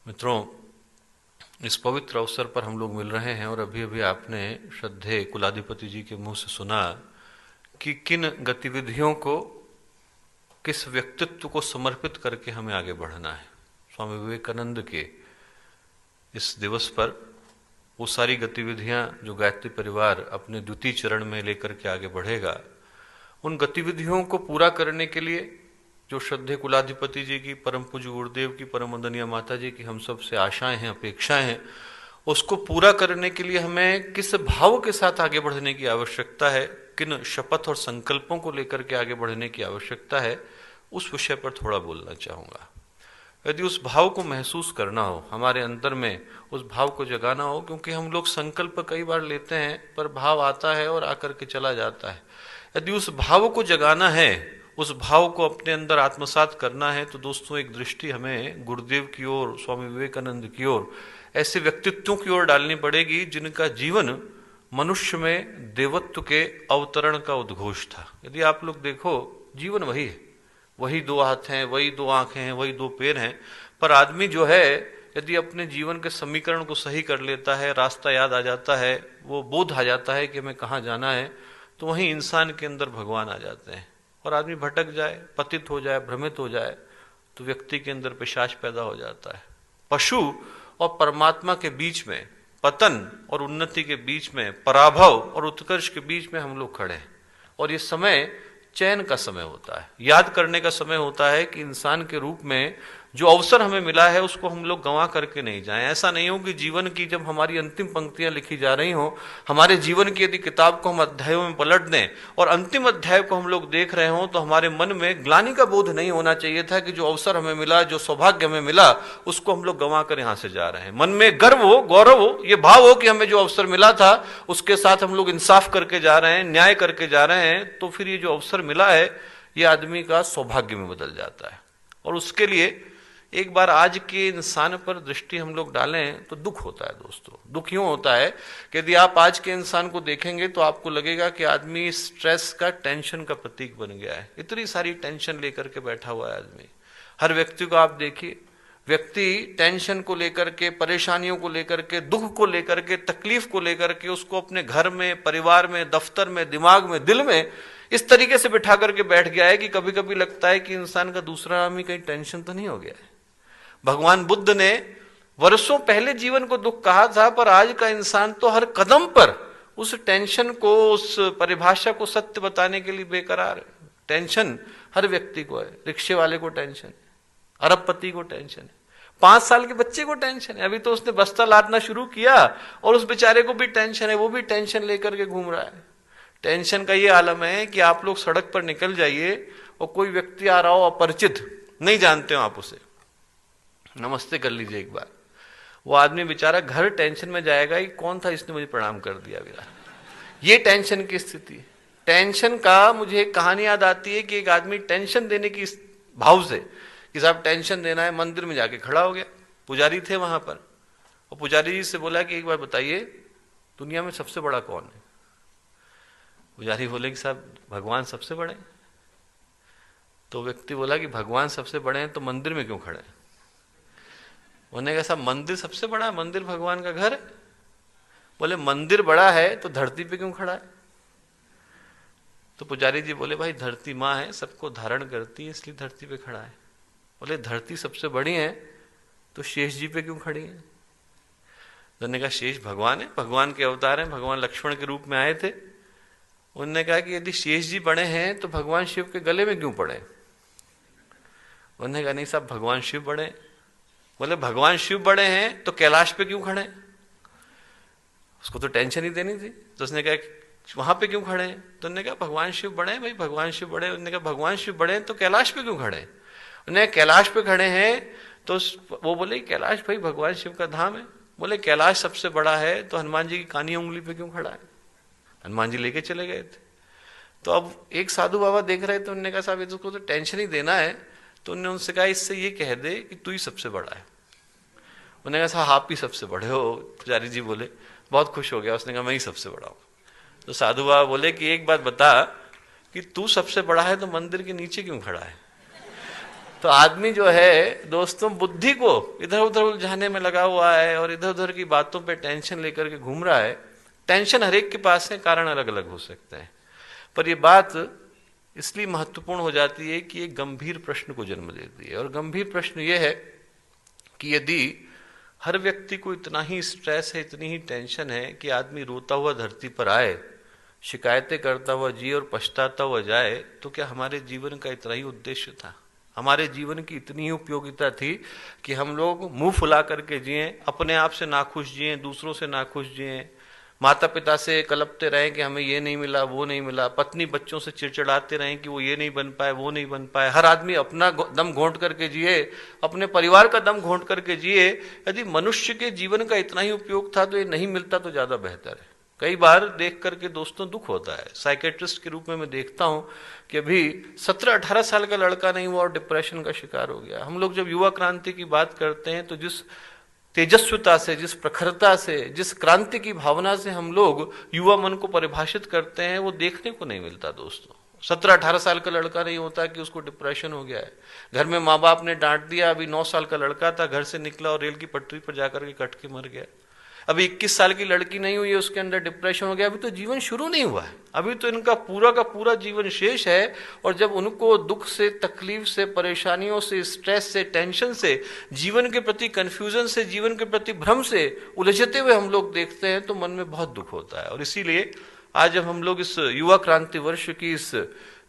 मित्रों, इस पवित्र अवसर पर हम लोग मिल रहे हैं और अभी अभी आपने श्रद्धेय कुलाधिपति जी के मुंह से सुना कि किन गतिविधियों को, किस व्यक्तित्व को समर्पित करके हमें आगे बढ़ना है। स्वामी विवेकानंद के इस दिवस पर वो सारी गतिविधियां जो गायत्री परिवार अपने द्वितीय चरण में लेकर के आगे बढ़ेगा, उन गतिविधियों को पूरा करने के लिए जो श्रद्धेय कुलाधिपति जी की, परम पूज्य गुरुदेव की, परम वंदनीय माता जी की हम सब से आशाएं हैं, अपेक्षाएं हैं, उसको पूरा करने के लिए हमें किस भाव के साथ आगे बढ़ने की आवश्यकता है, किन शपथ और संकल्पों को लेकर के आगे बढ़ने की आवश्यकता है, उस विषय पर थोड़ा बोलना चाहूंगा। यदि उस भाव को महसूस करना हो, हमारे अंदर में उस भाव को जगाना हो, क्योंकि हम लोग संकल्प कई बार लेते हैं पर भाव आता है और आकर के चला जाता है। यदि उस भाव को जगाना है, उस भाव को अपने अंदर आत्मसात करना है, तो दोस्तों एक दृष्टि हमें गुरुदेव की ओर, स्वामी विवेकानंद की ओर, ऐसे व्यक्तित्वों की ओर डालनी पड़ेगी जिनका जीवन मनुष्य में देवत्व के अवतरण का उद्घोष था। यदि आप लोग देखो, जीवन वही है, वही दो हाथ हैं, वही दो आंखें हैं, वही दो पैर हैं, पर आदमी जो है यदि अपने जीवन के समीकरण को सही कर लेता है, रास्ता याद आ जाता है, वो बोध आ जाता है कि हमें कहाँ जाना है, तो वहीं इंसान के अंदर भगवान आ जाते हैं। और आदमी भटक जाए, पतित हो जाए, भ्रमित हो जाए, तो व्यक्ति के अंदर पिशाच पैदा हो जाता है। पशु और परमात्मा के बीच में, पतन और उन्नति के बीच में, पराभव और उत्कर्ष के बीच में हम लोग खड़े हैं। और ये समय चयन का समय होता है, याद करने का समय होता है कि इंसान के रूप में जो अवसर हमें मिला है उसको हम लोग गंवा करके नहीं जाएं। ऐसा नहीं हो कि जीवन की जब हमारी अंतिम पंक्तियां लिखी जा रही हो, हमारे जीवन की यदि किताब को हम अध्यायों में पलट दें और अंतिम अध्याय को हम लोग देख रहे हो, तो हमारे मन में ग्लानि का बोध नहीं होना चाहिए था कि जो अवसर हमें मिला, जो सौभाग्य हमें मिला, उसको हम लोग गंवा कर यहां से जा रहे हैं। मन में गर्व हो, गौरव हो, ये भाव हो कि हमें जो अवसर मिला था उसके साथ हम लोग इंसाफ करके जा रहे हैं, न्याय करके जा रहे हैं, तो फिर ये जो अवसर मिला है ये आदमी का सौभाग्य में बदल जाता है। और उसके लिए एक बार आज के इंसान पर दृष्टि हम लोग डालें तो दुख होता है। दोस्तों, दुख यूं होता है कि यदि आप आज के इंसान को देखेंगे तो आपको लगेगा कि आदमी स्ट्रेस का, टेंशन का प्रतीक बन गया है। इतनी सारी टेंशन लेकर के बैठा हुआ है आदमी। हर व्यक्ति को आप देखिए, व्यक्ति टेंशन को लेकर के, परेशानियों को लेकर के, दुख को लेकर के, तकलीफ को लेकर के उसको अपने घर में, परिवार में, दफ्तर में, दिमाग में, दिल में इस तरीके से बिठा करके बैठ गया है कि कभी कभी लगता है कि इंसान का दूसरा नाम ही कहीं टेंशन तो नहीं हो गया है। भगवान बुद्ध ने वर्षों पहले जीवन को दुख कहा था, पर आज का इंसान तो हर कदम पर उस टेंशन को, उस परिभाषा को सत्य बताने के लिए बेकरार है। टेंशन हर व्यक्ति को है। रिक्शे वाले को टेंशन है, अरबपति को टेंशन है, 5 साल के बच्चे को टेंशन है, अभी तो उसने बस्ता लादना शुरू किया और उस बेचारे को भी टेंशन है, वो भी टेंशन लेकर के घूम रहा है। टेंशन का ये आलम है कि आप लोग सड़क पर निकल जाइए और कोई व्यक्ति आ रहा हो अपरिचित, नहीं जानते हो आप उसे, नमस्ते कर लीजिए एक बार, वो आदमी बेचारा घर टेंशन में जाएगा कि कौन था इसने मुझे प्रणाम कर दिया मेरा। ये टेंशन की स्थिति। टेंशन का मुझे एक कहानी याद आती है कि एक आदमी टेंशन देने की भाव से कि साहब टेंशन देना है, मंदिर में जाके खड़ा हो गया। पुजारी थे वहां पर, और पुजारी जी से बोला कि एक बार बताइए दुनिया में सबसे बड़ा कौन है। पुजारी बोले कि साहब भगवान सबसे बड़े हैं। तो व्यक्ति बोला कि भगवान सबसे बड़े हैं तो मंदिर में क्यों खड़े हैं। उन्होंने कहा साहब मंदिर सबसे बड़ा है, मंदिर भगवान का घर है। बोले मंदिर बड़ा है तो धरती पे क्यों खड़ा है। तो पुजारी जी बोले भाई धरती माँ है, सबको धारण करती है, इसलिए धरती पे खड़ा है। बोले धरती सबसे बड़ी है तो शेष जी पे क्यों खड़ी है। उन्होंने कहा शेष भगवान है, भगवान के अवतार हैं, भगवान लक्ष्मण के रूप में आए थे। उन्होंने कहा कि यदि शेष जी बड़े हैं तो भगवान शिव के गले में क्यों पड़े। उन्होंने कहा नहीं साहब भगवान शिव बड़े हैं। बोले भगवान शिव बड़े हैं तो कैलाश पे क्यों खड़े। उसको तो टेंशन ही देनी थी। तो उसने कहा वहां पे क्यों खड़े हैं। तो उन्होंने कहा भगवान शिव बड़े हैं भाई, भगवान शिव बड़े। उन्होंने कहा भगवान शिव बड़े हैं तो कैलाश पे क्यों खड़े। उन्होंने कैलाश पे खड़े हैं तो वो बोले कैलाश भाई भगवान शिव का धाम है। बोले कैलाश सबसे बड़ा है तो हनुमान जी की कानी उंगली पे क्यों खड़ा है। हनुमान जी लेके चले गए थे। तो अब एक साधु बाबा देख रहे थे, उन्होंने कहा साहब इसको तो टेंशन ही देना है। तो उन्होंने उनसे कहा इससे ये कह दे कि तू ही सबसे बड़ा है। उन्होंने कहा साहब आप ही सबसे बड़े हो। पुजारी जी बोले, बहुत खुश हो गया। उसने कहा मैं ही सबसे बड़ा हूं। तो साधु बाबा बोले कि एक बात बता कि तू सबसे बड़ा है तो मंदिर के नीचे क्यों खड़ा है। तो आदमी जो है दोस्तों बुद्धि को इधर उधर उलझाने में लगा हुआ है और इधर उधर की बातों पे टेंशन लेकर के घूम रहा है। टेंशन हर एक के पास है, कारण अलग अलग हो सकते हैं, पर ये बात इसलिए महत्वपूर्ण हो जाती है कि एक गंभीर प्रश्न को जन्म देती है। और गंभीर प्रश्न ये है कि यदि हर व्यक्ति को इतना ही स्ट्रेस है, इतनी ही टेंशन है कि आदमी रोता हुआ धरती पर आए, शिकायतें करता हुआ जिए और पछताता हुआ जाए, तो क्या हमारे जीवन का इतना ही उद्देश्य था? हमारे जीवन की इतनी ही उपयोगिता थी कि हम लोग मुंह फुला करके जिए, अपने आप से नाखुश जिए, दूसरों से नाखुश जिए, माता पिता से कलपते रहें कि हमें ये नहीं मिला, वो नहीं मिला, पत्नी बच्चों से चिड़चिड़ाते रहें कि वो ये नहीं बन पाए, वो नहीं बन पाए, हर आदमी अपना दम घोंट करके जिए, अपने परिवार का दम घोंट करके जिए। यदि मनुष्य के जीवन का इतना ही उपयोग था तो ये नहीं मिलता तो ज्यादा बेहतर है। कई बार देख करके दोस्तों दुख होता है। साइकेट्रिस्ट के रूप में मैं देखता हूं कि अभी 17-18 साल का लड़का नहीं हुआ और डिप्रेशन का शिकार हो गया। हम लोग जब युवा क्रांति की बात करते हैं तो जिस तेजस्विता से, जिस प्रखरता से, जिस क्रांति की भावना से हम लोग युवा मन को परिभाषित करते हैं, वो देखने को नहीं मिलता दोस्तों। 17-18 साल का लड़का नहीं होता कि उसको डिप्रेशन हो गया है। घर में माँ बाप ने डांट दिया, अभी 9 साल का लड़का था, घर से निकला और रेल की पटरी पर जाकर के कट के मर गया। अभी 21 साल की लड़की नहीं हुई है, उसके अंदर डिप्रेशन हो गया। अभी तो जीवन शुरू नहीं हुआ है, अभी तो इनका पूरा का पूरा जीवन शेष है। और जब उनको दुख से, तकलीफ से, परेशानियों से, स्ट्रेस से, टेंशन से, जीवन के प्रति कंफ्यूजन से, जीवन के प्रति भ्रम से उलझते हुए हम लोग देखते हैं तो मन में बहुत दुख होता है। और इसीलिए आज जब हम लोग इस युवा क्रांति वर्ष की इस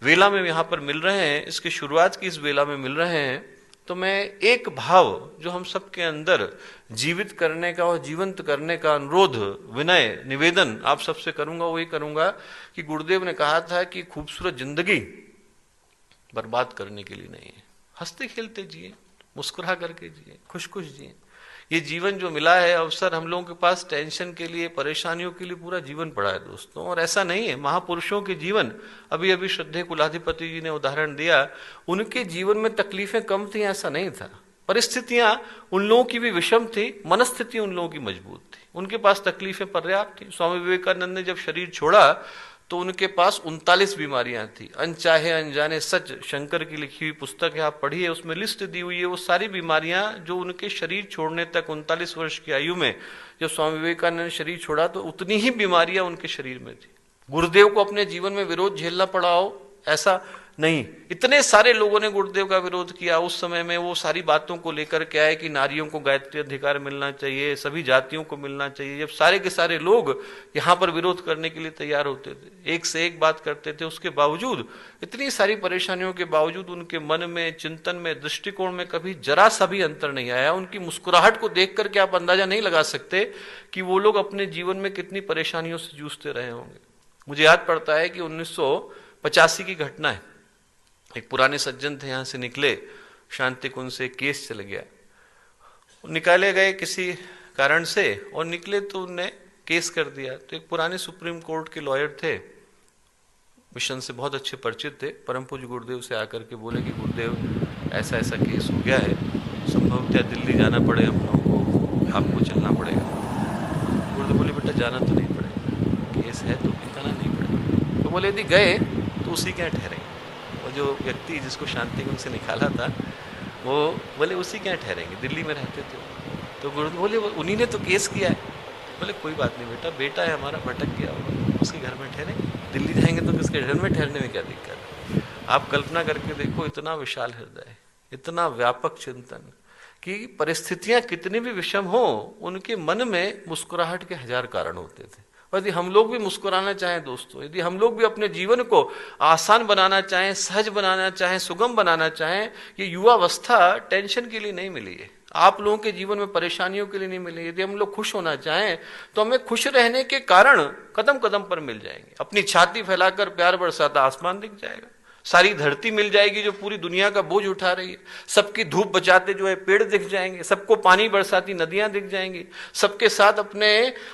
वेला में यहाँ पर मिल रहे हैं, इसकी शुरुआत की इस वेला में मिल रहे हैं, तो मैं एक भाव जो हम सबके अंदर जीवित करने का और जीवंत करने का अनुरोध, विनय, निवेदन आप सबसे करूंगा, वही करूंगा कि गुरुदेव ने कहा था कि खूबसूरत जिंदगी बर्बाद करने के लिए नहीं है। हंसते खेलते जिए, मुस्कुरा करके जिए, खुश खुश जिए। ये जीवन जो मिला है अवसर, हम लोगों के पास टेंशन के लिए, परेशानियों के लिए पूरा जीवन पड़ा है दोस्तों। और ऐसा नहीं है, महापुरुषों के जीवन, अभी अभी श्रद्धेय कुलाधिपति जी ने उदाहरण दिया, उनके जीवन में तकलीफें कम थी, ऐसा नहीं था। परिस्थितियां उन लोगों की भी विषम थी, मनस्थिति उन लोगों की मजबूत थी, उनके पास तकलीफें पर्याप्त थी। स्वामी विवेकानंद ने जब शरीर छोड़ा तो उनके पास 39 बीमारियां थी। अनचाहे अनजाने सच, शंकर की लिखी हुई पुस्तक है, आप पढ़िए, उसमें लिस्ट दी हुई है वो सारी बीमारियां जो उनके शरीर छोड़ने तक, 39 वर्ष की आयु में जब स्वामी विवेकानंद ने शरीर छोड़ा तो उतनी ही बीमारियां उनके शरीर में थी। गुरुदेव को अपने जीवन में विरोध झेलना पड़ा हो ऐसा नहीं, इतने सारे लोगों ने गुरुदेव का विरोध किया। उस समय में वो सारी बातों को लेकर के आए कि नारियों को गायत्री अधिकार मिलना चाहिए, सभी जातियों को मिलना चाहिए। जब सारे के सारे लोग यहाँ पर विरोध करने के लिए तैयार होते थे, एक से एक बात करते थे, उसके बावजूद, इतनी सारी परेशानियों के बावजूद उनके मन में, चिंतन में, दृष्टिकोण में कभी जरा सा भी अंतर नहीं आया। उनकी मुस्कुराहट को देख करके आप अंदाजा नहीं लगा सकते कि वो लोग अपने जीवन में कितनी परेशानियों से जूझते रहे होंगे। मुझे याद पड़ता है कि 1985 की घटना है। एक पुराने सज्जन थे, यहां से निकले, शांति कुंज से केस चल गया, निकाले गए किसी कारण से और निकले तो उनने केस कर दिया। तो एक पुराने सुप्रीम कोर्ट के लॉयर थे, मिशन से बहुत अच्छे परिचित थे, परम पूज्य गुरुदेव से आकर के बोले कि गुरुदेव ऐसा ऐसा केस हो गया है, संभवतः दिल्ली जाना पड़े हम लोगों को, आपको चलना पड़ेगा। गुरुदेव बोले बेटा जाना तो नहीं पड़ेगा, केस है तो बताना नहीं पड़ेगा। तो बोले यदि गए तो उसी के यहाँ ठहरेंगे। और जो व्यक्ति जिसको शांति कुंज से निकाला था वो बोले उसी के यहाँ ठहरेंगे, दिल्ली में रहते थे। तो गुरुदेव बोले उन्हीं ने तो केस किया है। बोले कोई बात नहीं बेटा, बेटा है हमारा, भटक गया होगा, उसके घर में ठहरेंगे, दिल्ली जाएंगे तो किसके घर में ठहरने में क्या दिक्कत है। आप कल्पना करके देखो, इतना विशाल हृदय, इतना व्यापक चिंतन कि परिस्थितियां कितनी भी विषम हो, उनके मन में मुस्कुराहट के 1000 कारण होते थे। और यदि हम लोग भी मुस्कुराना चाहें दोस्तों, यदि हम लोग भी अपने जीवन को आसान बनाना चाहें, सहज बनाना चाहें, सुगम बनाना चाहें, ये युवावस्था टेंशन के लिए नहीं मिली है, आप लोगों के जीवन में परेशानियों के लिए नहीं मिली। यदि हम लोग खुश होना चाहें तो हमें खुश रहने के कारण कदम कदम पर मिल जाएंगे। अपनी छाती फैलाकर प्यार बरसाता आसमान दिख जाएगा, सारी धरती मिल जाएगी जो पूरी दुनिया का बोझ उठा रही है, सबकी धूप बचाते जो है पेड़ दिख जाएंगे, सबको पानी बरसाती नदियां दिख जाएंगी, सबके साथ अपने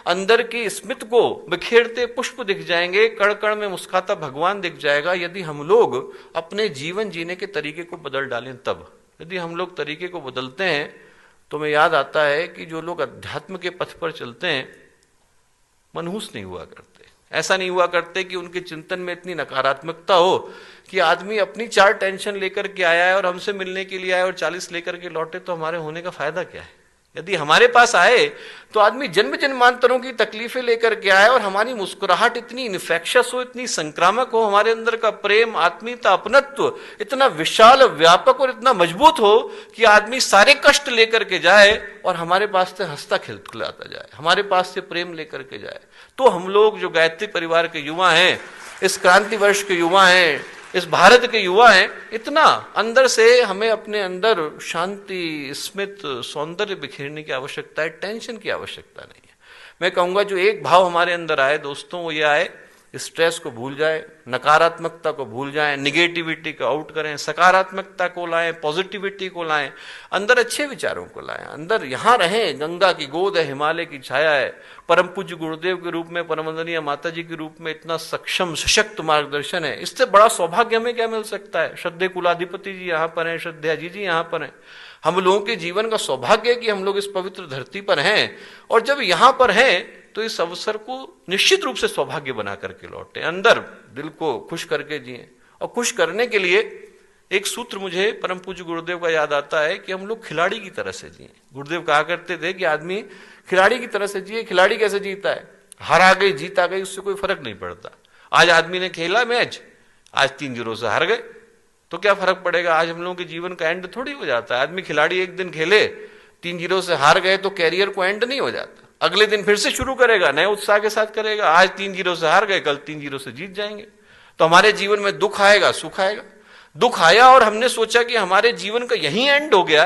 अंदर की स्मित को बिखेरते पुष्प दिख जाएंगे, कण कण में मुस्कुराता भगवान दिख जाएगा। यदि हम लोग अपने जीवन जीने के तरीके को बदल डालें तब, यदि हम लोग तरीके को बदलते हैं तो मैं याद आता है कि जो लोग अध्यात्म के पथ पर चलते हैं मनहूस नहीं हुआ करते। ऐसा नहीं हुआ करते कि उनके चिंतन में इतनी नकारात्मकता हो कि आदमी अपनी 4 टेंशन लेकर के आया है और हमसे मिलने के लिए आया और 40 लेकर के लौटे, तो हमारे होने का फायदा क्या है? यदि हमारे पास आए तो आदमी जन्म जन्मांतरों की तकलीफें लेकर के आए और हमारी मुस्कुराहट इतनी इन्फेक्शस हो, इतनी संक्रामक हो, हमारे अंदर का प्रेम, आत्मीयता, अपनत्व इतना विशाल, व्यापक और इतना मजबूत हो कि आदमी सारे कष्ट लेकर के जाए और हमारे पास से हंसता खिलखिलाता जाए, हमारे पास से प्रेम लेकर के जाए। तो हम लोग जो गायत्री परिवार के युवा हैं, इस क्रांति वर्ष के युवा हैं, इस भारत के युवा हैं, इतना अंदर से हमें अपने अंदर शांति, स्मित, सौंदर्य बिखेरने की आवश्यकता है, टेंशन की आवश्यकता नहीं है। मैं कहूंगा जो एक भाव हमारे अंदर आए दोस्तों, वो ये आए, स्ट्रेस को भूल जाए, नकारात्मकता को भूल जाएं, निगेटिविटी को आउट करें, सकारात्मकता को लाएं, पॉजिटिविटी को लाएं, अंदर अच्छे विचारों को लाएं, अंदर यहां रहें। गंगा की गोद है, हिमालय की छाया है, परम पूज्य गुरुदेव के रूप में, परमवंदनीय माता जी के रूप में इतना सक्षम सशक्त मार्गदर्शन है। इससे बड़ा सौभाग्य हमें क्या मिल सकता है? श्रद्धेय कुलाधिपति जी यहाँ पर हैं, श्रद्धेय जी यहाँ पर हैं। हम लोगों के जीवन का सौभाग्य है कि हम लोग इस पवित्र धरती पर हैं, और जब यहां पर हैं तो इस अवसर को निश्चित रूप से सौभाग्य बना करके लौटे, अंदर दिल को खुश करके जिए। और खुश करने के लिए एक सूत्र मुझे परम पूज्य गुरुदेव का याद आता है कि हम लोग खिलाड़ी की तरह से जिए। गुरुदेव कहा करते थे कि आदमी खिलाड़ी की तरह से जिए। खिलाड़ी कैसे जीता है? हार आ गई, जीत आ गई, उससे कोई फर्क नहीं पड़ता। आज आदमी ने खेला मैच, आज 3-0 से हार गए तो क्या फर्क पड़ेगा? आज हम लोगों के जीवन का एंड थोड़ी हो जाता है। आदमी खिलाड़ी एक दिन खेले, 3-0 से हार गए तो कैरियर को एंड नहीं हो जाता, अगले दिन फिर से शुरू करेगा, नए उत्साह के साथ करेगा। आज 3-0 से हार गए, कल 3-0 से जीत जाएंगे। तो हमारे जीवन में दुख आएगा, सुख आएगा। दुख आया और हमने सोचा कि हमारे जीवन का यही एंड हो गया,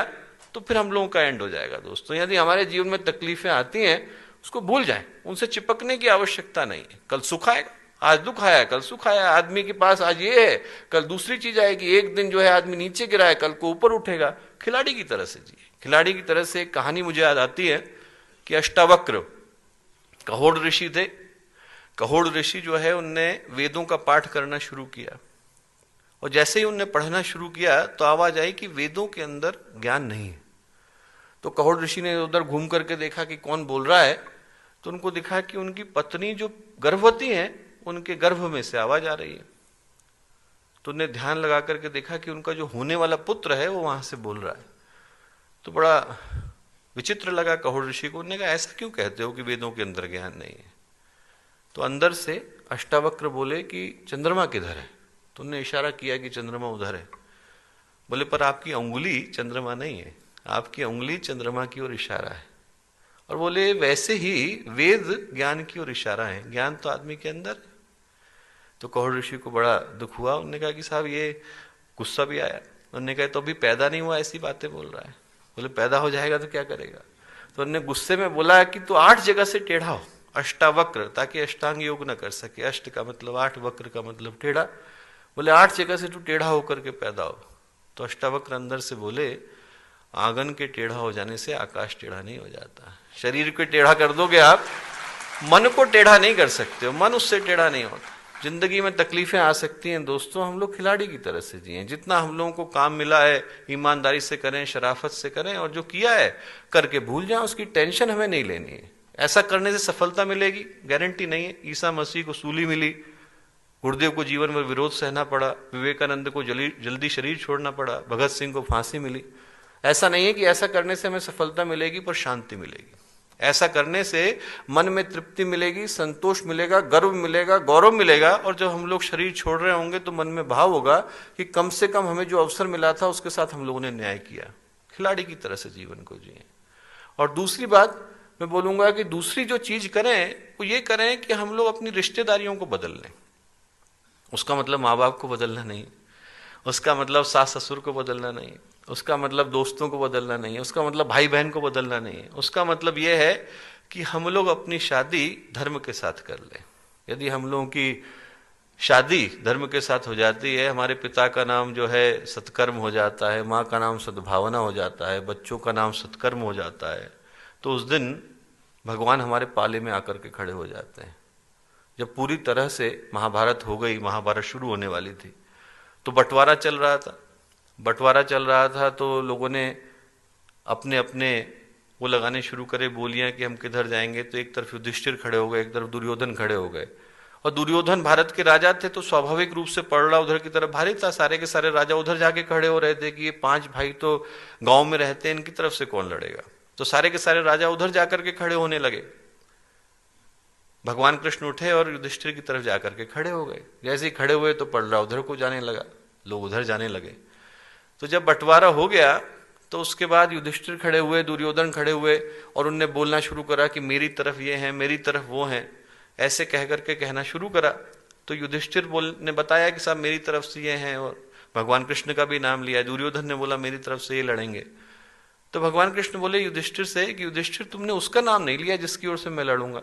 तो फिर हम लोगों का एंड हो जाएगा। दोस्तों, यदि हमारे जीवन में तकलीफें आती हैं, उसको भूल जाएं, उनसे चिपकने की आवश्यकता नहीं है। कल सुख आएगा, आज दुख आया, कल सुख आया। आदमी के पास आज ये है, कल दूसरी चीज आएगी। एक दिन जो है आदमी नीचे गिरा है, कल को ऊपर उठेगा। खिलाड़ी की तरह से जिए। खिलाड़ी की तरह से एक कहानी मुझे याद आती है कि अष्टावक्र कहोड़ ऋषि थे। कहोड़ ऋषि जो है उनने वेदों का पाठ करना शुरू किया, और जैसे ही उनने पढ़ना शुरू किया तो आवाज आई कि वेदों के अंदर ज्ञान नहीं है। तो कहोड़ ऋषि ने उधर घूम करके देखा कि कौन बोल रहा है, तो उनको दिखा कि उनकी पत्नी जो गर्भवती है, उनके गर्भ में से आवाज आ रही है। तो उन्हें ध्यान लगा करके देखा कि उनका जो होने वाला पुत्र है वो वहां से बोल रहा है। तो बड़ा विचित्र लगा कहोड़ ऋषि को। उन्होंने कहा, ऐसा क्यों कहते हो कि वेदों के अंदर ज्ञान नहीं है? तो अंदर से अष्टावक्र बोले कि चंद्रमा किधर है? तो उन्होंने इशारा किया कि चंद्रमा उधर है। बोले, पर आपकी उंगली चंद्रमा नहीं है, आपकी उंगली चंद्रमा की ओर इशारा है। और बोले, वैसे ही वेद ज्ञान की ओर इशारा है, ज्ञान तो आदमी के अंदर है। तो कहोड़ ऋषि को बड़ा दुख हुआ। उन्होंने कहा कि साहब, ये गुस्सा भी आया। उन्होंने कहा, तो अभी पैदा नहीं हुआ, ऐसी बातें बोल रहा है। बोले, पैदा हो जाएगा तो क्या करेगा? तो उन्होंने गुस्से में बोला कि तू 8 जगह से टेढ़ा हो, अष्टावक्र, ताकि अष्टांग योग न कर सके। अष्ट का मतलब 8, वक्र का मतलब टेढ़ा। बोले, 8 जगह से तू टेढ़ा होकर के पैदा हो। तो अष्टावक्र अंदर से बोले, आंगन के टेढ़ा हो जाने से आकाश टेढ़ा नहीं हो जाता। शरीर को टेढ़ा कर दोगे आप, मन को टेढ़ा नहीं कर सकते हो, मन उससे टेढ़ा नहीं होता। जिंदगी में तकलीफें आ सकती हैं दोस्तों, हम लोग खिलाड़ी की तरह से जिए। जितना हम लोगों को काम मिला है ईमानदारी से करें, शराफत से करें, और जो किया है करके भूल जाएं, उसकी टेंशन हमें नहीं लेनी है। ऐसा करने से सफलता मिलेगी, गारंटी नहीं है। ईसा मसीह को सूली मिली, गुरुदेव को जीवन में विरोध सहना पड़ा, विवेकानंद को जल्दी शरीर छोड़ना पड़ा, भगत सिंह को फांसी मिली। ऐसा नहीं है कि ऐसा करने से हमें सफलता मिलेगी, पर शांति मिलेगी। ऐसा करने से मन में तृप्ति मिलेगी, संतोष मिलेगा, गर्व मिलेगा, गौरव मिलेगा। और जब हम लोग शरीर छोड़ रहे होंगे तो मन में भाव होगा कि कम से कम हमें जो अवसर मिला था उसके साथ हम लोगों ने न्याय किया। खिलाड़ी की तरह से जीवन को जिए। और दूसरी बात मैं बोलूंगा कि दूसरी जो चीज करें वो ये करें कि हम लोग अपनी रिश्तेदारियों को बदल लें। उसका मतलब माँ बाप को बदलना नहीं, उसका मतलब सास ससुर को बदलना नहीं, उसका मतलब दोस्तों को बदलना नहीं है, उसका मतलब भाई बहन को बदलना नहीं है। उसका मतलब यह है कि हम लोग अपनी शादी धर्म के साथ कर लें। यदि हम लोगों की शादी धर्म के साथ हो जाती है, हमारे पिता का नाम जो है सत्कर्म हो जाता है, माँ का नाम सद्भावना हो जाता है, बच्चों का नाम सत्कर्म हो जाता है, तो उस दिन भगवान हमारे पाले में आकर के खड़े हो जाते हैं। जब पूरी तरह से महाभारत हो गई, महाभारत शुरू होने वाली थी, तो बंटवारा चल रहा था। बंटवारा चल रहा था तो लोगों ने अपने अपने वो लगाने शुरू करे बोलियां कि हम किधर जाएंगे। तो एक तरफ युधिष्ठिर खड़े हो गए, एक तरफ दुर्योधन खड़े हो गए, और दुर्योधन भारत के राजा थे तो स्वाभाविक रूप से पलड़ा उधर की तरफ भारी था, सारे के सारे राजा उधर जाके खड़े हो रहे थे कि ये 5 भाई तो गांव में रहते हैं, इनकी तरफ से कौन लड़ेगा। तो सारे के सारे राजा उधर जाकर के खड़े होने लगे। भगवान कृष्ण उठे और युधिष्ठिर की तरफ जाकर के खड़े हो गए। जैसे ही खड़े हुए तो पलड़ा उधर को जाने लगा, लोग उधर जाने लगे। तो जब बंटवारा हो गया तो उसके बाद युधिष्ठिर खड़े हुए, दुर्योधन खड़े हुए और उनने बोलना शुरू करा कि मेरी तरफ ये है, मेरी तरफ वो है, ऐसे कह करके कहना शुरू करा। तो युधिष्ठिर ने बताया कि साहब मेरी तरफ से ये हैं, और भगवान कृष्ण का भी नाम लिया। दुर्योधन ने बोला मेरी तरफ से ये लड़ेंगे। तो भगवान कृष्ण बोले युधिष्ठिर से कि युधिष्ठिर तुमने उसका नाम नहीं लिया जिसकी ओर से मैं लड़ूंगा।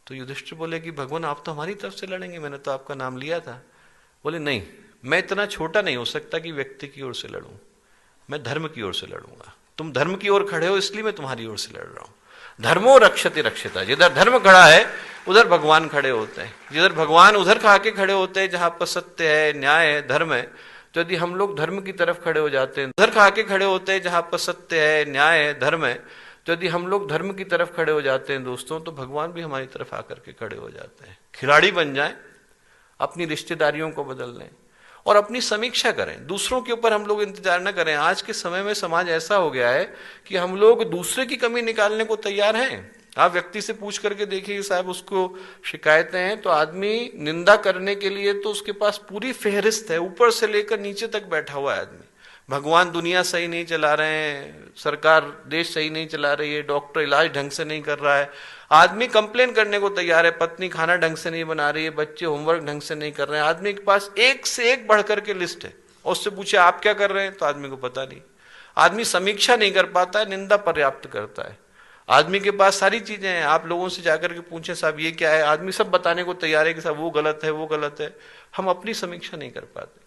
तो युधिष्ठिर बोले कि भगवान आप तो हमारी तरफ से लड़ेंगे, मैंने तो आपका नाम लिया था। बोले नहीं, मैं इतना छोटा नहीं हो सकता कि व्यक्ति की ओर से लड़ूं, मैं धर्म की ओर से लड़ूंगा। तुम धर्म की ओर खड़े हो इसलिए मैं तुम्हारी ओर से लड़ रहा हूं। धर्मो रक्षति रक्षिता, जिधर धर्म खड़ा है उधर भगवान खड़े होते हैं। जिधर भगवान उधर खा के खड़े होते हैं जहां पर सत्य है, न्याय है, धर्म है। तो यदि हम लोग धर्म की तरफ खड़े हो जाते हैं, उधर खा के खड़े होते हैं जहां पर सत्य है, न्याय है, धर्म है। तो यदि हम लोग धर्म की तरफ खड़े हो जाते हैं दोस्तों, तो भगवान भी हमारी तरफ आकर के खड़े हो जाते हैं। खिलाड़ी बन जाएं, अपनी रिश्तेदारियों को बदल लें और अपनी समीक्षा करें। दूसरों के ऊपर हम लोग इंतजार न करें। आज के समय में समाज ऐसा हो गया है कि हम लोग दूसरे की कमी निकालने को तैयार हैं। आप व्यक्ति से पूछ करके देखिए साहब उसको शिकायतें हैं, तो आदमी निंदा करने के लिए तो उसके पास पूरी फेहरिस्त है, ऊपर से लेकर नीचे तक बैठा हुआ है आदमी। भगवान दुनिया सही नहीं चला रहे हैं, सरकार देश सही नहीं चला रही है, डॉक्टर इलाज ढंग से नहीं कर रहा है, आदमी कंप्लेन करने को तैयार है, पत्नी खाना ढंग से नहीं बना रही है, बच्चे होमवर्क ढंग से नहीं कर रहे हैं। आदमी के पास एक से एक बढ़ करके लिस्ट है, और उससे पूछे आप क्या कर रहे हैं तो आदमी को पता नहीं। आदमी समीक्षा नहीं कर पाता है, निंदा पर्याप्त करता है। आदमी के पास सारी चीजें हैं, आप लोगों से जाकर के पूछे साहब ये क्या है, आदमी सब बताने को तैयार है कि साहब वो गलत है, वो गलत है। हम अपनी समीक्षा नहीं कर पाते।